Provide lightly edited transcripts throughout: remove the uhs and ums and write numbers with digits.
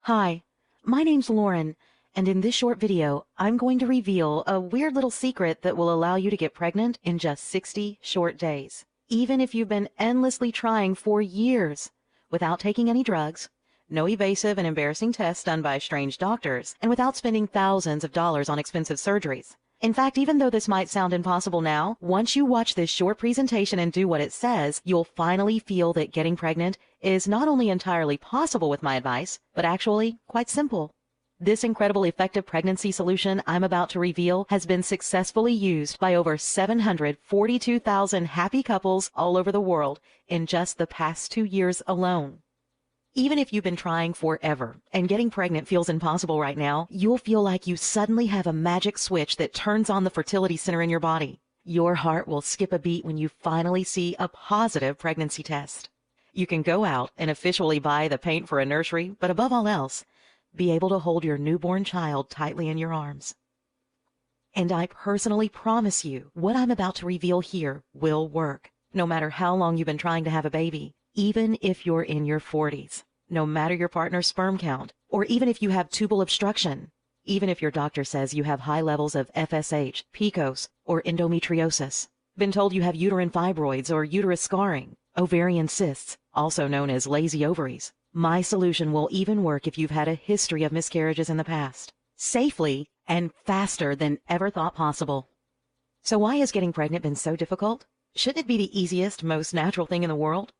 Hi, my name's Lauren, and in this short video, I'm going to reveal a weird little secret that will allow you to get pregnant in just 60 short days, even if you've been endlessly trying for years without taking any drugs, no evasive and embarrassing tests done by strange doctors, and without spending thousands of dollars on expensive surgeries. In fact, even though this might sound impossible now, once you watch this short presentation and do what it says, you'll finally feel that getting pregnant is not only entirely possible with my advice, but actually quite simple. This incredible effective pregnancy solution I'm about to reveal has been successfully used by over 742,000 happy couples all over the world in just the past 2 years alone. Even if you've been trying forever and getting pregnant feels impossible right now, you'll feel like you suddenly have a magic switch that turns on the fertility center in your body. Your heart will skip a beat when you finally see a positive pregnancy test. You can go out and officially buy the paint for a nursery, but above all else, be able to hold your newborn child tightly in your arms. And I personally promise you, what I'm about to reveal here will work, no matter how long you've been trying to have a baby, even if you're in your 40s. No matter your partner's sperm count, or even if you have tubal obstruction, even if your doctor says you have high levels of FSH, PCOS, or endometriosis, been told you have uterine fibroids or uterus scarring, ovarian cysts, also known as lazy ovaries. My solution will even work if you've had a history of miscarriages in the past, safely and faster than ever thought possible. So why has getting pregnant been so difficult? Shouldn't it be the easiest, most natural thing in the world?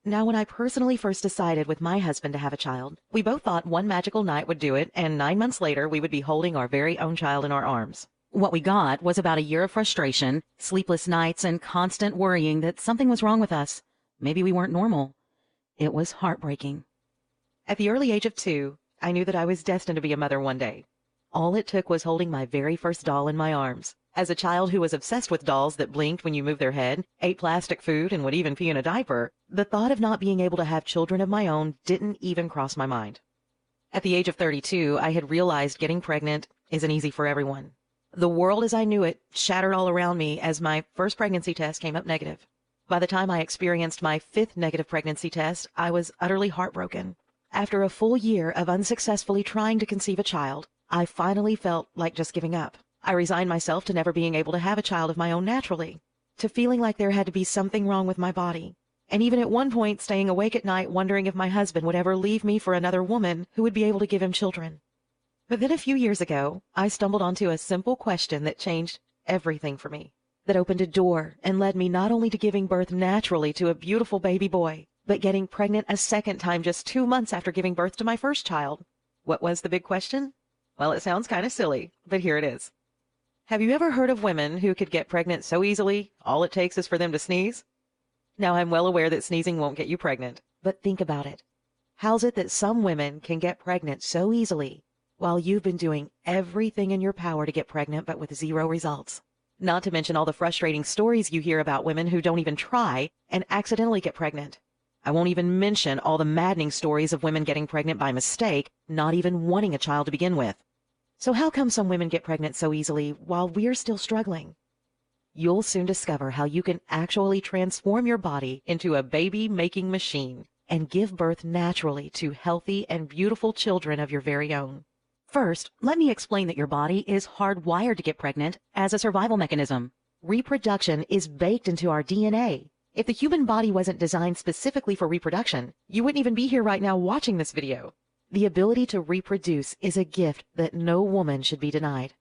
Now, when I personally first decided with my husband to have a child, we both thought one magical night would do it, and 9 months later, we would be holding our very own child in our arms. What we got was about a year of frustration, sleepless nights, and constant worrying that something was wrong with us. Maybe we weren't normal. It was heartbreaking. At the early age of 2, I knew that I was destined to be a mother one day. All it took was holding my very first doll in my arms. As a child who was obsessed with dolls that blinked when you moved their head, ate plastic food, and would even pee in a diaper, the thought of not being able to have children of my own didn't even cross my mind. At the age of 32, I had realized getting pregnant isn't easy for everyone. The world as I knew it shattered all around me as my first pregnancy test came up negative. By the time I experienced my 5th negative pregnancy test, I was utterly heartbroken. After a full year of unsuccessfully trying to conceive a child, I finally felt like just giving up. I resigned myself to never being able to have a child of my own naturally, to feeling like there had to be something wrong with my body, and even at one point staying awake at night wondering if my husband would ever leave me for another woman who would be able to give him children. But then a few years ago, I stumbled onto a simple question that changed everything for me, that opened a door and led me not only to giving birth naturally to a beautiful baby boy, but getting pregnant a second time just 2 months after giving birth to my first child. What was the big question? Well, it sounds kind of silly, but here it is. Have you ever heard of women who could get pregnant so easily, all it takes is for them to sneeze? Now, I'm well aware that sneezing won't get you pregnant, but think about it. How's it that some women can get pregnant so easily while you've been doing everything in your power to get pregnant but with 0 results? Not to mention all the frustrating stories you hear about women who don't even try and accidentally get pregnant. I won't even mention all the maddening stories of women getting pregnant by mistake, not even wanting a child to begin with. So how come some women get pregnant so easily while we're still struggling? You'll soon discover how you can actually transform your body into a baby-making machine and give birth naturally to healthy and beautiful children of your very own. First, let me explain that your body is hardwired to get pregnant as a survival mechanism. Reproduction is baked into our DNA. If the human body wasn't designed specifically for reproduction, you wouldn't even be here right now watching this video. The ability to reproduce is a gift that no woman should be denied.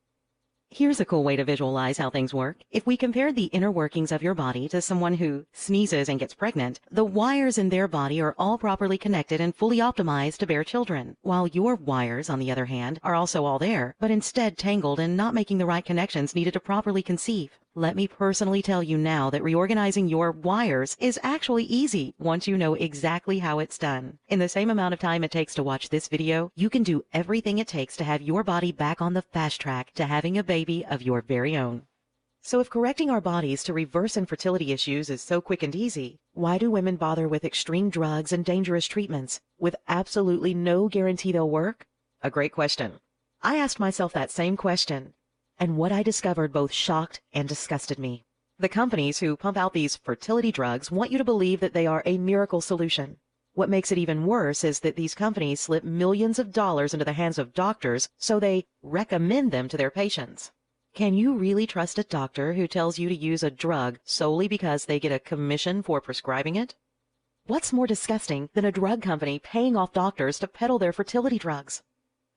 Here's a cool way to visualize how things work. If we compared the inner workings of your body to someone who sneezes and gets pregnant, the wires in their body are all properly connected and fully optimized to bear children, while your wires, on the other hand, are also all there, but instead tangled and not making the right connections needed to properly conceive. Let me personally tell you now that reorganizing your wires is actually easy once you know exactly how it's done. In the same amount of time it takes to watch this video, you can do everything it takes to have your body back on the fast track to having a baby of your very own. So if correcting our bodies to reverse infertility issues is so quick and easy, why do women bother with extreme drugs and dangerous treatments with absolutely no guarantee they'll work? A great question. I asked myself that same question. And what I discovered both shocked and disgusted me. The companies who pump out these fertility drugs want you to believe that they are a miracle solution. What makes it even worse is that these companies slip millions of dollars into the hands of doctors so they recommend them to their patients. Can you really trust a doctor who tells you to use a drug solely because they get a commission for prescribing it? What's more disgusting than a drug company paying off doctors to peddle their fertility drugs?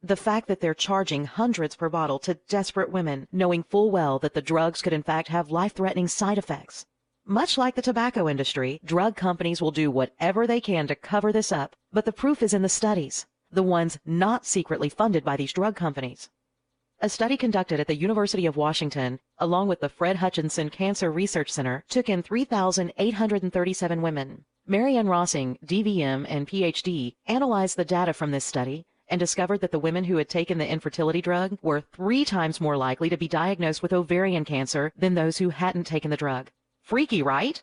The fact that they're charging hundreds per bottle to desperate women, knowing full well that the drugs could in fact have life-threatening side effects. Much like the tobacco industry, drug companies will do whatever they can to cover this up, but the proof is in the studies, the ones not secretly funded by these drug companies. A study conducted at the University of Washington, along with the Fred Hutchinson Cancer Research Center, took in 3,837 women. Marianne Rossing, DVM and PhD, analyzed the data from this study and discovered that the women who had taken the infertility drug were 3 times more likely to be diagnosed with ovarian cancer than those who hadn't taken the drug. Freaky, right?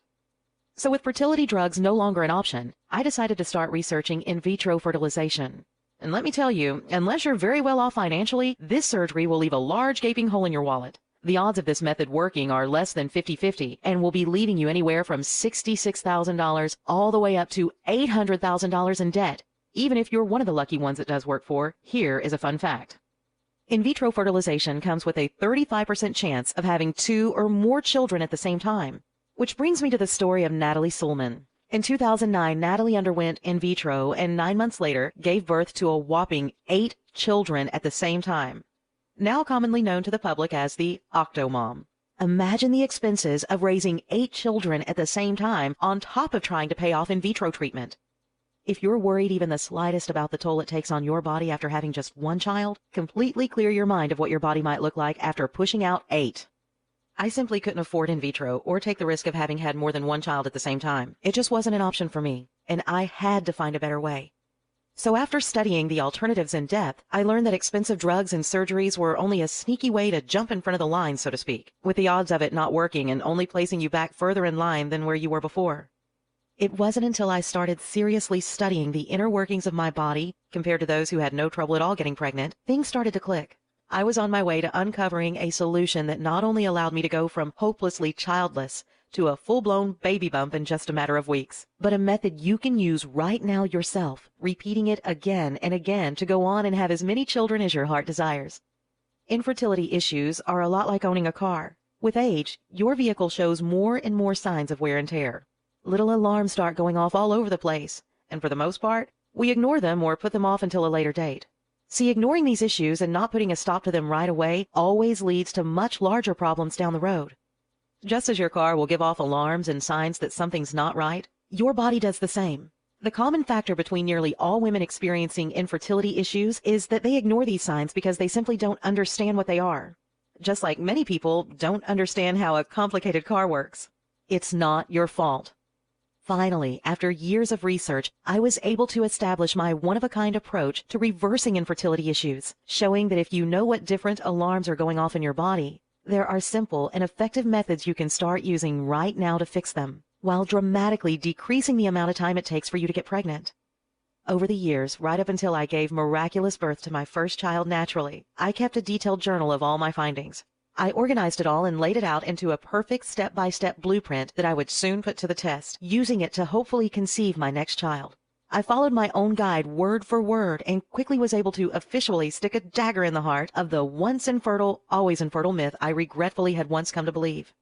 So with fertility drugs no longer an option, I decided to start researching in vitro fertilization. And let me tell you, unless you're very well off financially, this surgery will leave a large gaping hole in your wallet. The odds of this method working are less than 50-50 and will be leaving you anywhere from $66,000 all the way up to $800,000 in debt. Even if you're one of the lucky ones it does work for, here is a fun fact. In vitro fertilization comes with a 35% chance of having 2 or more children at the same time. Which brings me to the story of Natalie Sullman. In 2009, Natalie underwent in vitro and 9 months later gave birth to a whopping 8 children at the same time. Now commonly known to the public as the Octomom. Imagine the expenses of raising 8 children at the same time on top of trying to pay off in vitro treatment. If you're worried even the slightest about the toll it takes on your body after having just 1 child, completely clear your mind of what your body might look like after pushing out 8. I simply couldn't afford in vitro or take the risk of having had more than 1 child at the same time. It just wasn't an option for me, and I had to find a better way. So after studying the alternatives in depth, I learned that expensive drugs and surgeries were only a sneaky way to jump in front of the line, so to speak, with the odds of it not working and only placing you back further in line than where you were before. It wasn't until I started seriously studying the inner workings of my body, compared to those who had no trouble at all getting pregnant, things started to click. I was on my way to uncovering a solution that not only allowed me to go from hopelessly childless to a full-blown baby bump in just a matter of weeks, but a method you can use right now yourself, repeating it again and again to go on and have as many children as your heart desires. Infertility issues are a lot like owning a car. With age, your vehicle shows more and more signs of wear and tear. Little alarms start going off all over the place, and for the most part, we ignore them or put them off until a later date. See, ignoring these issues and not putting a stop to them right away always leads to much larger problems down the road. Just as your car will give off alarms and signs that something's not right, your body does the same. The common factor between nearly all women experiencing infertility issues is that they ignore these signs because they simply don't understand what they are. Just like many people don't understand how a complicated car works. It's not your fault. Finally, after years of research, I was able to establish my one-of-a-kind approach to reversing infertility issues, showing that if you know what different alarms are going off in your body, there are simple and effective methods you can start using right now to fix them, while dramatically decreasing the amount of time it takes for you to get pregnant. Over the years, right up until I gave miraculous birth to my first child naturally, I kept a detailed journal of all my findings. I organized it all and laid it out into a perfect step-by-step blueprint that I would soon put to the test, using it to hopefully conceive my next child. I followed my own guide word for word and quickly was able to officially stick a dagger in the heart of the once infertile, always infertile myth I regretfully had once come to believe.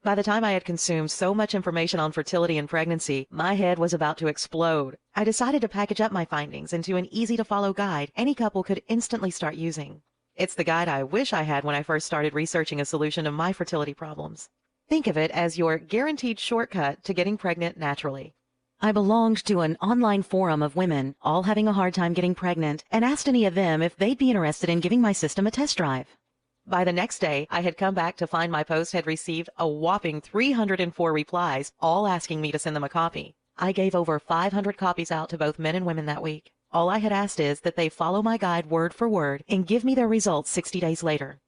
By the time I had consumed so much information on fertility and pregnancy, my head was about to explode. I decided to package up my findings into an easy-to-follow guide any couple could instantly start using. It's the guide I wish I had when I first started researching a solution to my fertility problems. Think of it as your guaranteed shortcut to getting pregnant naturally. I belonged to an online forum of women, all having a hard time getting pregnant, and asked any of them if they'd be interested in giving my system a test drive. By the next day, I had come back to find my post had received a whopping 304 replies, all asking me to send them a copy. I gave over 500 copies out to both men and women that week. All I had asked is that they follow my guide word for word and give me their results 60 days later.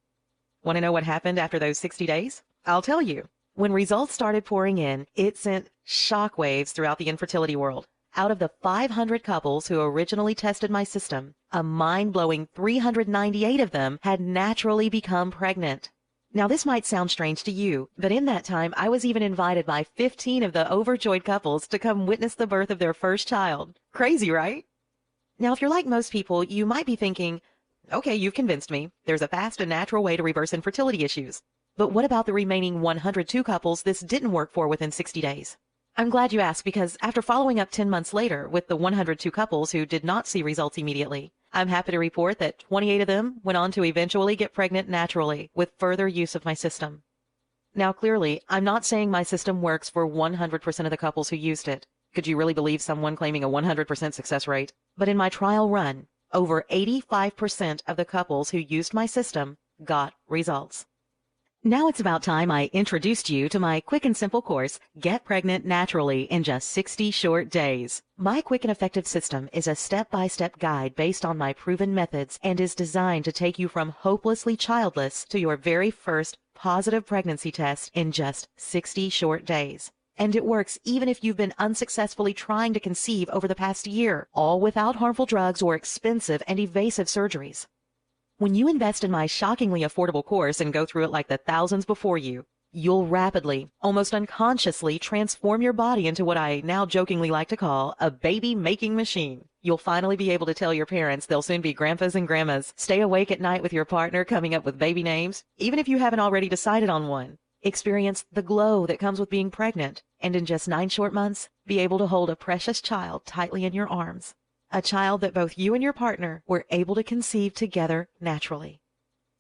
Want to know what happened after those 60 days? I'll tell you. When results started pouring in, it sent shockwaves throughout the infertility world. Out of the 500 couples who originally tested my system, a mind-blowing 398 of them had naturally become pregnant. Now, this might sound strange to you, but in that time, I was even invited by 15 of the overjoyed couples to come witness the birth of their first child. Crazy, right? Now, if you're like most people, you might be thinking, okay, you've convinced me. There's a fast and natural way to reverse infertility issues. But what about the remaining 102 couples this didn't work for within 60 days? I'm glad you asked, because after following up 10 months later with the 102 couples who did not see results immediately, I'm happy to report that 28 of them went on to eventually get pregnant naturally with further use of my system. Now, clearly, I'm not saying my system works for 100% of the couples who used it. Could you really believe someone claiming a 100% success rate? But in my trial run, over 85% of the couples who used my system got results. Now it's about time I introduced you to my quick and simple course, Get Pregnant Naturally in Just 60 Short Days. My quick and effective system is a step-by-step guide based on my proven methods and is designed to take you from hopelessly childless to your very first positive pregnancy test in just 60 short days. And it works even if you've been unsuccessfully trying to conceive over the past year, all without harmful drugs or expensive and evasive surgeries. When you invest in my shockingly affordable course and go through it like the thousands before you, you'll rapidly, almost unconsciously, transform your body into what I now jokingly like to call a baby-making machine. You'll finally be able to tell your parents they'll soon be grandpas and grandmas, stay awake at night with your partner coming up with baby names, even if you haven't already decided on one. Experience the glow that comes with being pregnant, and in just 9 short months, be able to hold a precious child tightly in your arms. A child that both you and your partner were able to conceive together naturally.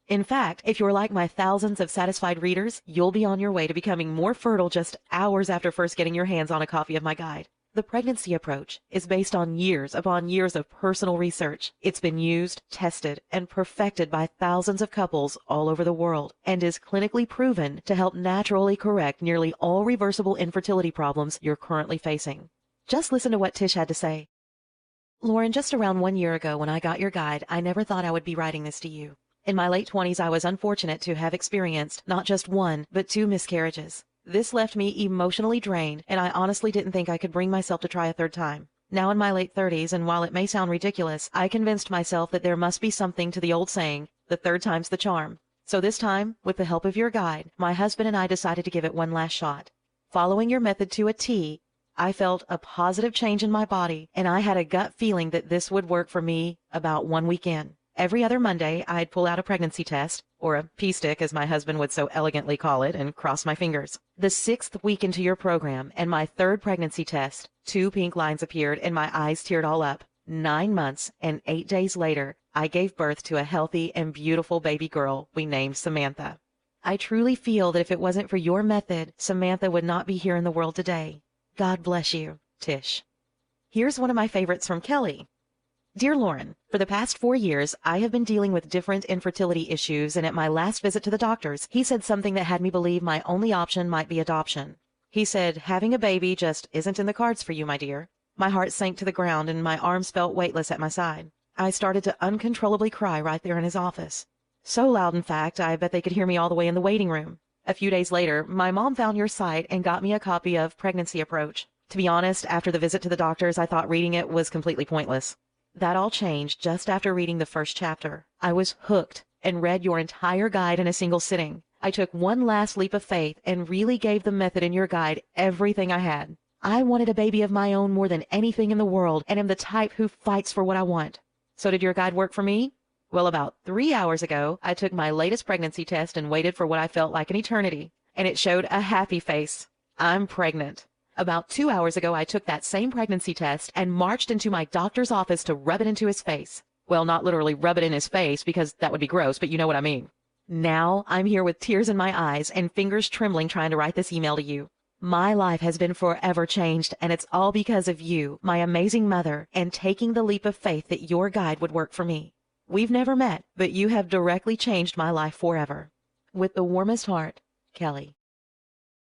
In fact, if you're like my thousands of satisfied readers, you'll be on your way to becoming more fertile just hours after first getting your hands on a copy of my guide. The pregnancy approach is based on years upon years of personal research. It's been used, tested, and perfected by thousands of couples all over the world, and is clinically proven to help naturally correct nearly all reversible infertility problems you're currently facing. Just listen to what Tish had to say. Lauren, just around 1 year ago when I got your guide, I never thought I would be writing this to you. In my late 20s, I was unfortunate to have experienced not just 1, but 2 miscarriages. This left me emotionally drained, and I honestly didn't think I could bring myself to try a 3rd time. Now in my late 30s, and while it may sound ridiculous, I convinced myself that there must be something to the old saying, the 3rd time's the charm. So this time, with the help of your guide, my husband and I decided to give it one last shot. Following your method to a T, I felt a positive change in my body, and I had a gut feeling that this would work for me about 1 week in. Every other Monday, I'd pull out a pregnancy test, or a pee-stick as my husband would so elegantly call it, and cross my fingers. The 6th week into your program, and my 3rd pregnancy test, 2 pink lines appeared and my eyes teared all up. 9 months and 8 days later, I gave birth to a healthy and beautiful baby girl we named Samantha. I truly feel that if it wasn't for your method, Samantha would not be here in the world today. God bless you, Tish. Here's one of my favorites from Kelly. Dear Lauren, for the past 4 years, I have been dealing with different infertility issues, and at my last visit to the doctors, he said something that had me believe my only option might be adoption. He said, having a baby just isn't in the cards for you, my dear. My heart sank to the ground and my arms felt weightless at my side. I started to uncontrollably cry right there in his office. So loud, in fact, I bet they could hear me all the way in the waiting room. A few days later, my mom found your site and got me a copy of Pregnancy Approach. To be honest, after the visit to the doctors, I thought reading it was completely pointless. That all changed just after reading the first chapter. I was hooked and read your entire guide in a single sitting. I took one last leap of faith and really gave the method in your guide everything I had. I wanted a baby of my own more than anything in the world, and am the type who fights for what I want. So did your guide work for me? Well, about 3 hours ago, I took my latest pregnancy test and waited for what I felt like an eternity, and it showed a happy face. I'm pregnant. About 2 hours ago, I took that same pregnancy test and marched into my doctor's office to rub it into his face. Well, not literally rub it in his face, because that would be gross, but you know what I mean. Now, I'm here with tears in my eyes and fingers trembling trying to write this email to you. My life has been forever changed, and it's all because of you, my amazing mother, and taking the leap of faith that your guide would work for me. We've never met, but you have directly changed my life forever. With the warmest heart, Kelly.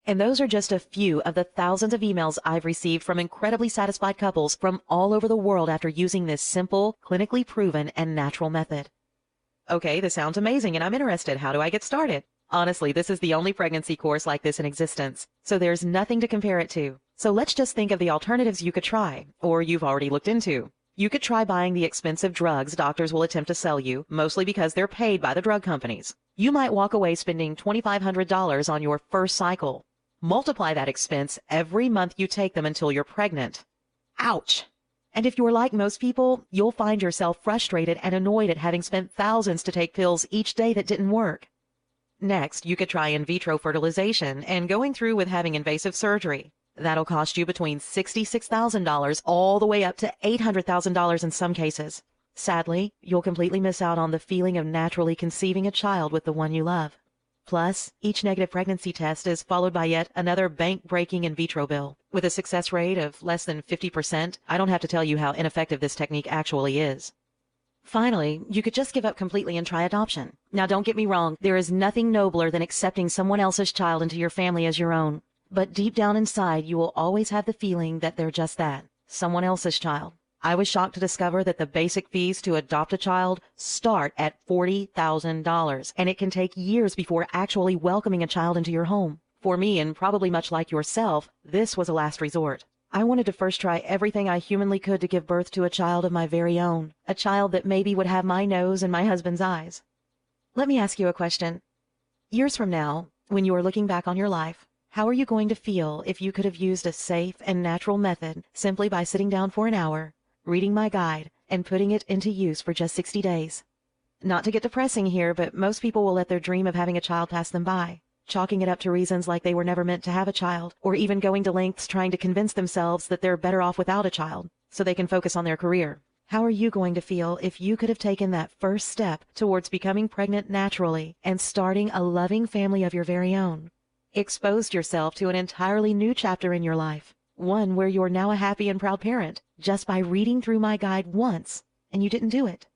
And those are just a few of the thousands of emails I've received from incredibly satisfied couples from all over the world after using this simple, clinically proven, and natural method. Okay, this sounds amazing and I'm interested. How do I get started? Honestly, this is the only pregnancy course like this in existence, so there's nothing to compare it to. So let's just think of the alternatives you could try, or you've already looked into. You could try buying the expensive drugs doctors will attempt to sell you, mostly because they're paid by the drug companies. You might walk away spending $2,500 on your first cycle. Multiply that expense every month you take them until you're pregnant. Ouch! And if you're like most people, you'll find yourself frustrated and annoyed at having spent thousands to take pills each day that didn't work. Next, you could try in vitro fertilization and going through with having invasive surgery. That'll cost you between $66,000 all the way up to $800,000 in some cases. Sadly, you'll completely miss out on the feeling of naturally conceiving a child with the one you love. Plus, each negative pregnancy test is followed by yet another bank-breaking in vitro bill. With a success rate of less than 50%, I don't have to tell you how ineffective this technique actually is. Finally, you could just give up completely and try adoption. Now, don't get me wrong, there is nothing nobler than accepting someone else's child into your family as your own. But deep down inside, you will always have the feeling that they're just that, someone else's child. I was shocked to discover that the basic fees to adopt a child start at $40,000, and it can take years before actually welcoming a child into your home. For me, and probably much like yourself, this was a last resort. I wanted to first try everything I humanly could to give birth to a child of my very own, a child that maybe would have my nose and my husband's eyes. Let me ask you a question. Years from now, when you are looking back on your life, how are you going to feel if you could have used a safe and natural method simply by sitting down for an hour, reading my guide, and putting it into use for just 60 days? Not to get depressing here, but most people will let their dream of having a child pass them by, chalking it up to reasons like they were never meant to have a child, or even going to lengths trying to convince themselves that they're better off without a child, so they can focus on their career. How are you going to feel if you could have taken that first step towards becoming pregnant naturally and starting a loving family of your very own? Exposed yourself to an entirely new chapter in your life, one where you're now a happy and proud parent, just by reading through my guide once, and you didn't do it.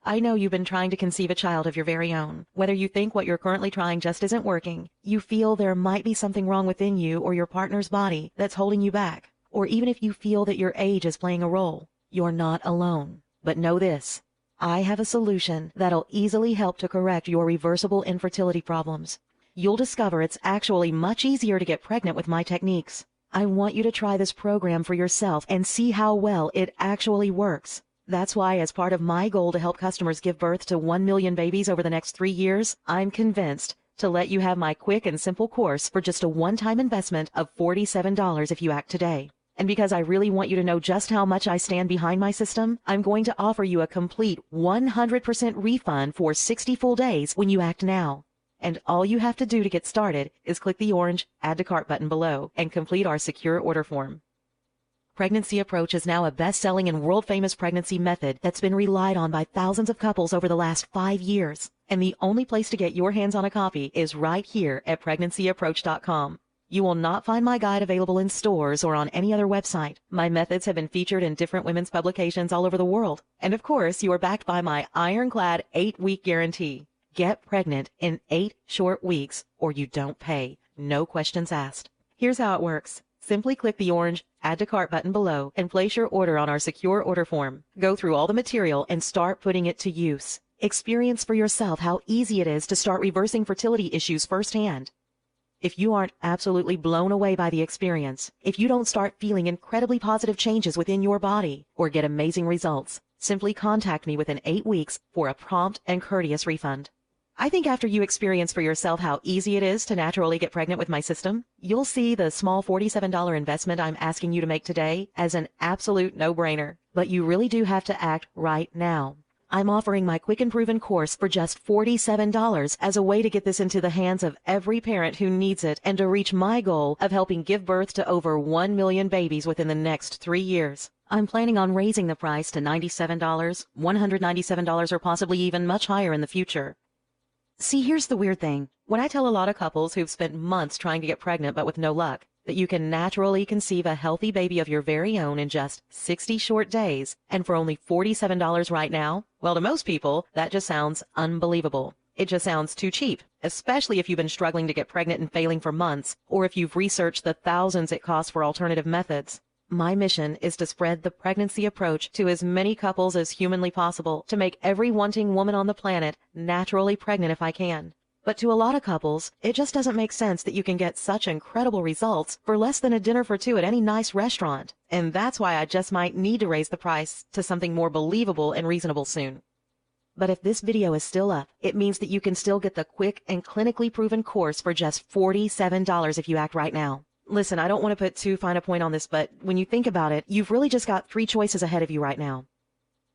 I know you've been trying to conceive a child of your very own. Whether you think what you're currently trying just isn't working, you feel there might be something wrong within you or your partner's body that's holding you back, or even if you feel that your age is playing a role, you're not alone. But know this, I have a solution that'll easily help to correct your reversible infertility problems. You'll discover it's actually much easier to get pregnant with my techniques. I want you to try this program for yourself and see how well it actually works. That's why, as part of my goal to help customers give birth to 1 million babies over the next 3 years, I'm convinced to let you have my quick and simple course for just a one-time investment of $47 if you act today. And because I really want you to know just how much I stand behind my system, I'm going to offer you a complete 100% refund for 60 full days when you act now. And all you have to do to get started is click the orange Add to Cart button below and complete our secure order form. Pregnancy Approach is now a best-selling and world-famous pregnancy method that's been relied on by thousands of couples over the last 5 years. And the only place to get your hands on a copy is right here at pregnancyapproach.com. You will not find my guide available in stores or on any other website. My methods have been featured in different women's publications all over the world. And of course, you are backed by my ironclad 8-week guarantee. Get pregnant in 8 short weeks or you don't pay. No questions asked. Here's how it works. Simply click the orange Add to Cart button below and place your order on our secure order form. Go through all the material and start putting it to use. Experience for yourself how easy it is to start reversing fertility issues firsthand. If you aren't absolutely blown away by the experience, if you don't start feeling incredibly positive changes within your body or get amazing results, simply contact me within 8 weeks for a prompt and courteous refund. I think after you experience for yourself how easy it is to naturally get pregnant with my system, you'll see the small $47 investment I'm asking you to make today as an absolute no-brainer. But you really do have to act right now. I'm offering my quick and proven course for just $47 as a way to get this into the hands of every parent who needs it and to reach my goal of helping give birth to over 1 million babies within the next 3 years. I'm planning on raising the price to $97, $197, or possibly even much higher in the future. See, here's the weird thing. When I tell a lot of couples who've spent months trying to get pregnant but with no luck, that you can naturally conceive a healthy baby of your very own in just 60 short days and for only $47 right now, well, to most people, that just sounds unbelievable. It just sounds too cheap, especially if you've been struggling to get pregnant and failing for months, or if you've researched the thousands it costs for alternative methods. My mission is to spread the pregnancy approach to as many couples as humanly possible to make every wanting woman on the planet naturally pregnant if I can. But to a lot of couples, it just doesn't make sense that you can get such incredible results for less than a dinner for two at any nice restaurant. And that's why I just might need to raise the price to something more believable and reasonable soon. But if this video is still up, it means that you can still get the quick and clinically proven course for just $47 if you act right now. Listen, I don't want to put too fine a point on this, but when you think about it, you've really just got 3 choices ahead of you right now.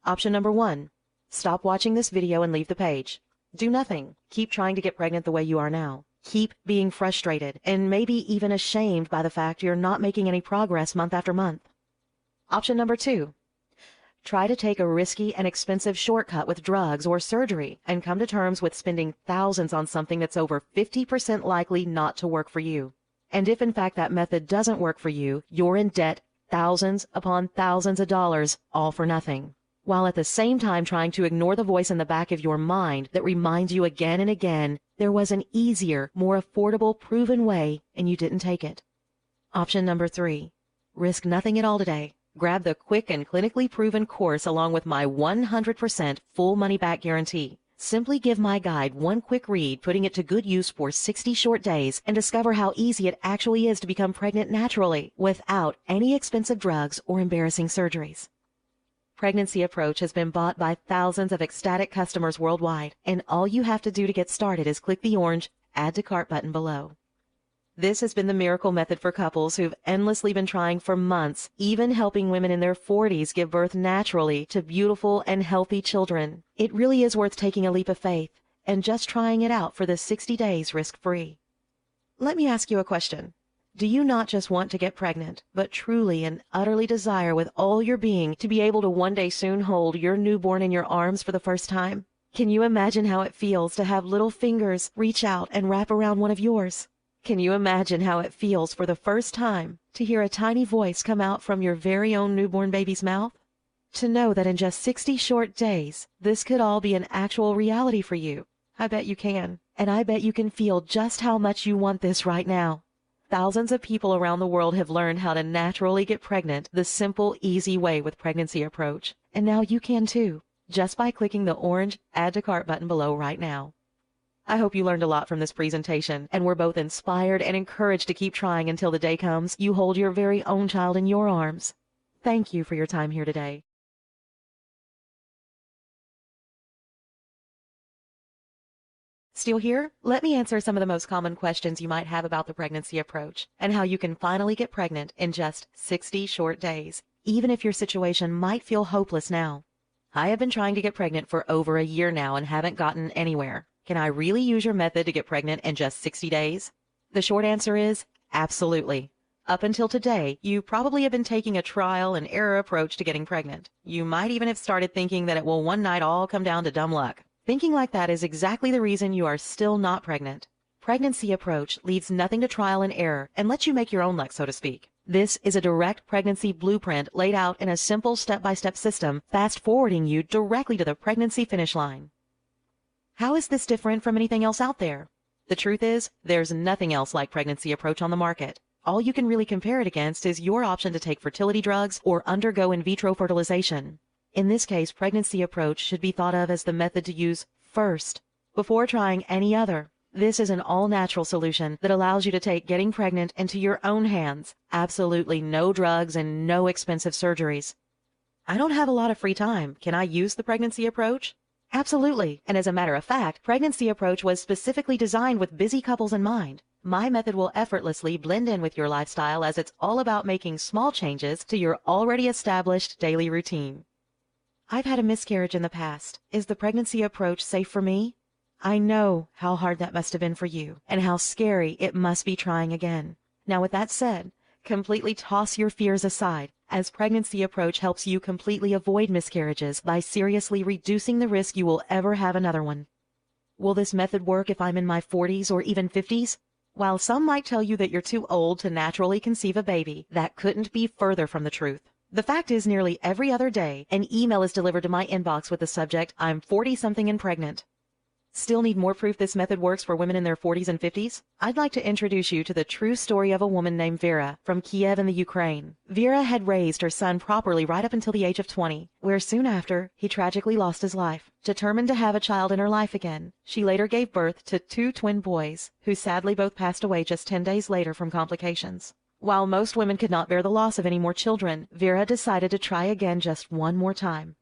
Option number 1, stop watching this video and leave the page. Do nothing. Keep trying to get pregnant the way you are now. Keep being frustrated and maybe even ashamed by the fact you're not making any progress month after month. Option number 2, try to take a risky and expensive shortcut with drugs or surgery and come to terms with spending thousands on something that's over 50% likely not to work for you. And if in fact that method doesn't work for you, you're in debt thousands upon thousands of dollars, all for nothing, while at the same time trying to ignore the voice in the back of your mind that reminds you again and again there was an easier, more affordable, proven way and you didn't take it. Option number 3, risk nothing at all today. Grab the quick and clinically proven course along with my 100% full money-back guarantee. Simply give my guide one quick read, putting it to good use for 60 short days, and discover how easy it actually is to become pregnant naturally without any expensive drugs or embarrassing surgeries. Pregnancy Approach has been bought by thousands of ecstatic customers worldwide, and all you have to do to get started is click the orange Add to Cart button below. This has been the miracle method for couples who've endlessly been trying for months, even helping women in their 40s give birth naturally to beautiful and healthy children. It really is worth taking a leap of faith and just trying it out for the 60 days risk-free. Let me ask you a question. Do you not just want to get pregnant, but truly and utterly desire with all your being to be able to one day soon hold your newborn in your arms for the first time? Can you imagine how it feels to have little fingers reach out and wrap around one of yours? Can you imagine how it feels for the first time to hear a tiny voice come out from your very own newborn baby's mouth? To know that in just 60 short days, this could all be an actual reality for you. I bet you can. And I bet you can feel just how much you want this right now. Thousands of people around the world have learned how to naturally get pregnant the simple, easy way with Pregnancy Approach. And now you can too, just by clicking the orange Add to Cart button below right now. I hope you learned a lot from this presentation and were both inspired and encouraged to keep trying until the day comes you hold your very own child in your arms. Thank you for your time here today. Still here? Let me answer some of the most common questions you might have about the Pregnancy Approach and how you can finally get pregnant in just 60 short days, even if your situation might feel hopeless now. I have been trying to get pregnant for over a year now and haven't gotten anywhere. Can I really use your method to get pregnant in just 60 days? The short answer is absolutely. Up until today, you probably have been taking a trial and error approach to getting pregnant. You might even have started thinking that it will one night all come down to dumb luck. Thinking like that is exactly the reason you are still not pregnant. Pregnancy Approach leaves nothing to trial and error and lets you make your own luck, so to speak. This is a direct pregnancy blueprint laid out in a simple step-by-step system, fast-forwarding you directly to the pregnancy finish line. How is this different from anything else out there? The truth is, there's nothing else like Pregnancy Approach on the market. All you can really compare it against is your option to take fertility drugs or undergo in vitro fertilization. In this case, Pregnancy Approach should be thought of as the method to use first, before trying any other. This is an all-natural solution that allows you to take getting pregnant into your own hands. Absolutely no drugs and no expensive surgeries. I don't have a lot of free time. Can I use the Pregnancy Approach? Absolutely. And as a matter of fact, Pregnancy Approach was specifically designed with busy couples in mind. My method will effortlessly blend in with your lifestyle as it's all about making small changes to your already established daily routine. I've had a miscarriage in the past. Is the Pregnancy Approach safe for me? I know how hard that must have been for you and how scary it must be trying again. Now, with that said, completely toss your fears aside, as Pregnancy Approach helps you completely avoid miscarriages by seriously reducing the risk you will ever have another one. Will this method work if I'm in my 40s or even 50s? While some might tell you that you're too old to naturally conceive a baby, that couldn't be further from the truth. The fact is, nearly every other day, an email is delivered to my inbox with the subject, "I'm 40-something and pregnant." Still need more proof this method works for women in their 40s and 50s? I'd like to introduce you to the true story of a woman named Vera from Kiev in the Ukraine. Vera had raised her son properly right up until the age of 20, where soon after, he tragically lost his life. Determined to have a child in her life again, she later gave birth to 2 twin boys, who sadly both passed away just 10 days later from complications. While most women could not bear the loss of any more children, Vera decided to try again just one more time.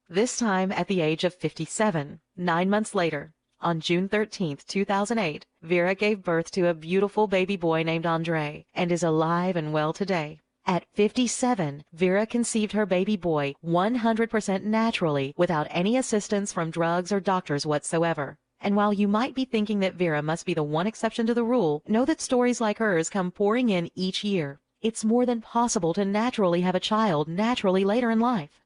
This time at the age of 57, 9 months later. On June 13, 2008, Vera gave birth to a beautiful baby boy named Andre and is alive and well today. At 57, Vera conceived her baby boy 100% naturally without any assistance from drugs or doctors whatsoever. And while you might be thinking that Vera must be the one exception to the rule, know that stories like hers come pouring in each year. It's more than possible to naturally have a child naturally later in life.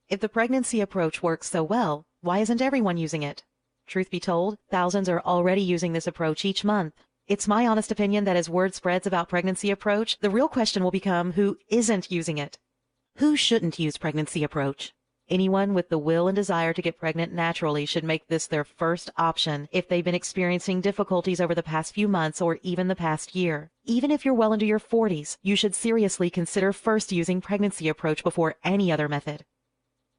If the pregnancy approach works so well, why isn't everyone using it? Truth be told, thousands are already using this approach each month. It's my honest opinion that as word spreads about pregnancy approach, the real question will become who isn't using it. Who shouldn't use pregnancy approach? Anyone with the will and desire to get pregnant naturally should make this their first option if they've been experiencing difficulties over the past few months or even the past year. Even if you're well into your 40s, you should seriously consider first using pregnancy approach before any other method.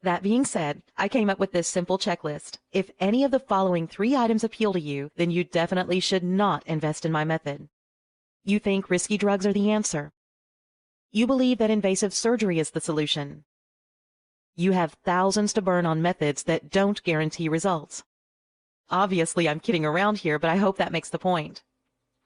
That being said, I came up with this simple checklist. If any of the following 3 items appeal to you, then you definitely should not invest in my method. You think risky drugs are the answer. You believe that invasive surgery is the solution. You have thousands to burn on methods that don't guarantee results. Obviously, I'm kidding around here, but I hope that makes the point.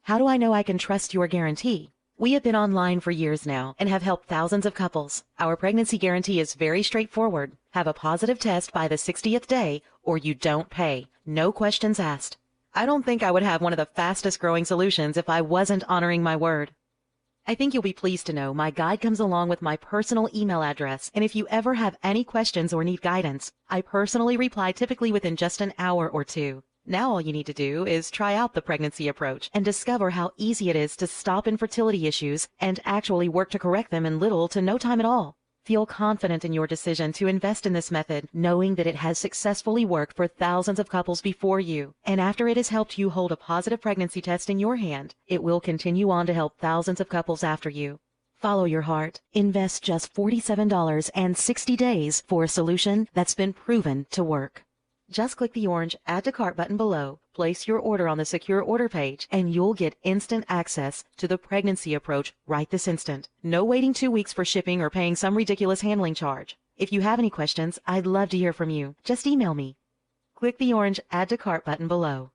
How do I know I can trust your guarantee? We have been online for years now and have helped thousands of couples. Our pregnancy guarantee is very straightforward. Have a positive test by the 60th day or you don't pay. No questions asked. I don't think I would have one of the fastest growing solutions if I wasn't honoring my word. I think you'll be pleased to know my guide comes along with my personal email address, and if you ever have any questions or need guidance, I personally reply typically within just an hour or 2. Now all you need to do is try out the pregnancy approach and discover how easy it is to stop infertility issues and actually work to correct them in little to no time at all. Feel confident in your decision to invest in this method, knowing that it has successfully worked for thousands of couples before you. And after it has helped you hold a positive pregnancy test in your hand, it will continue on to help thousands of couples after you. Follow your heart. Invest just $47 and 60 days for a solution that's been proven to work. Just click the orange Add to Cart button below, place your order on the secure order page, and you'll get instant access to the pregnancy approach right this instant. No waiting 2 weeks for shipping or paying some ridiculous handling charge. If you have any questions, I'd love to hear from you. Just email me. Click the orange Add to Cart button below.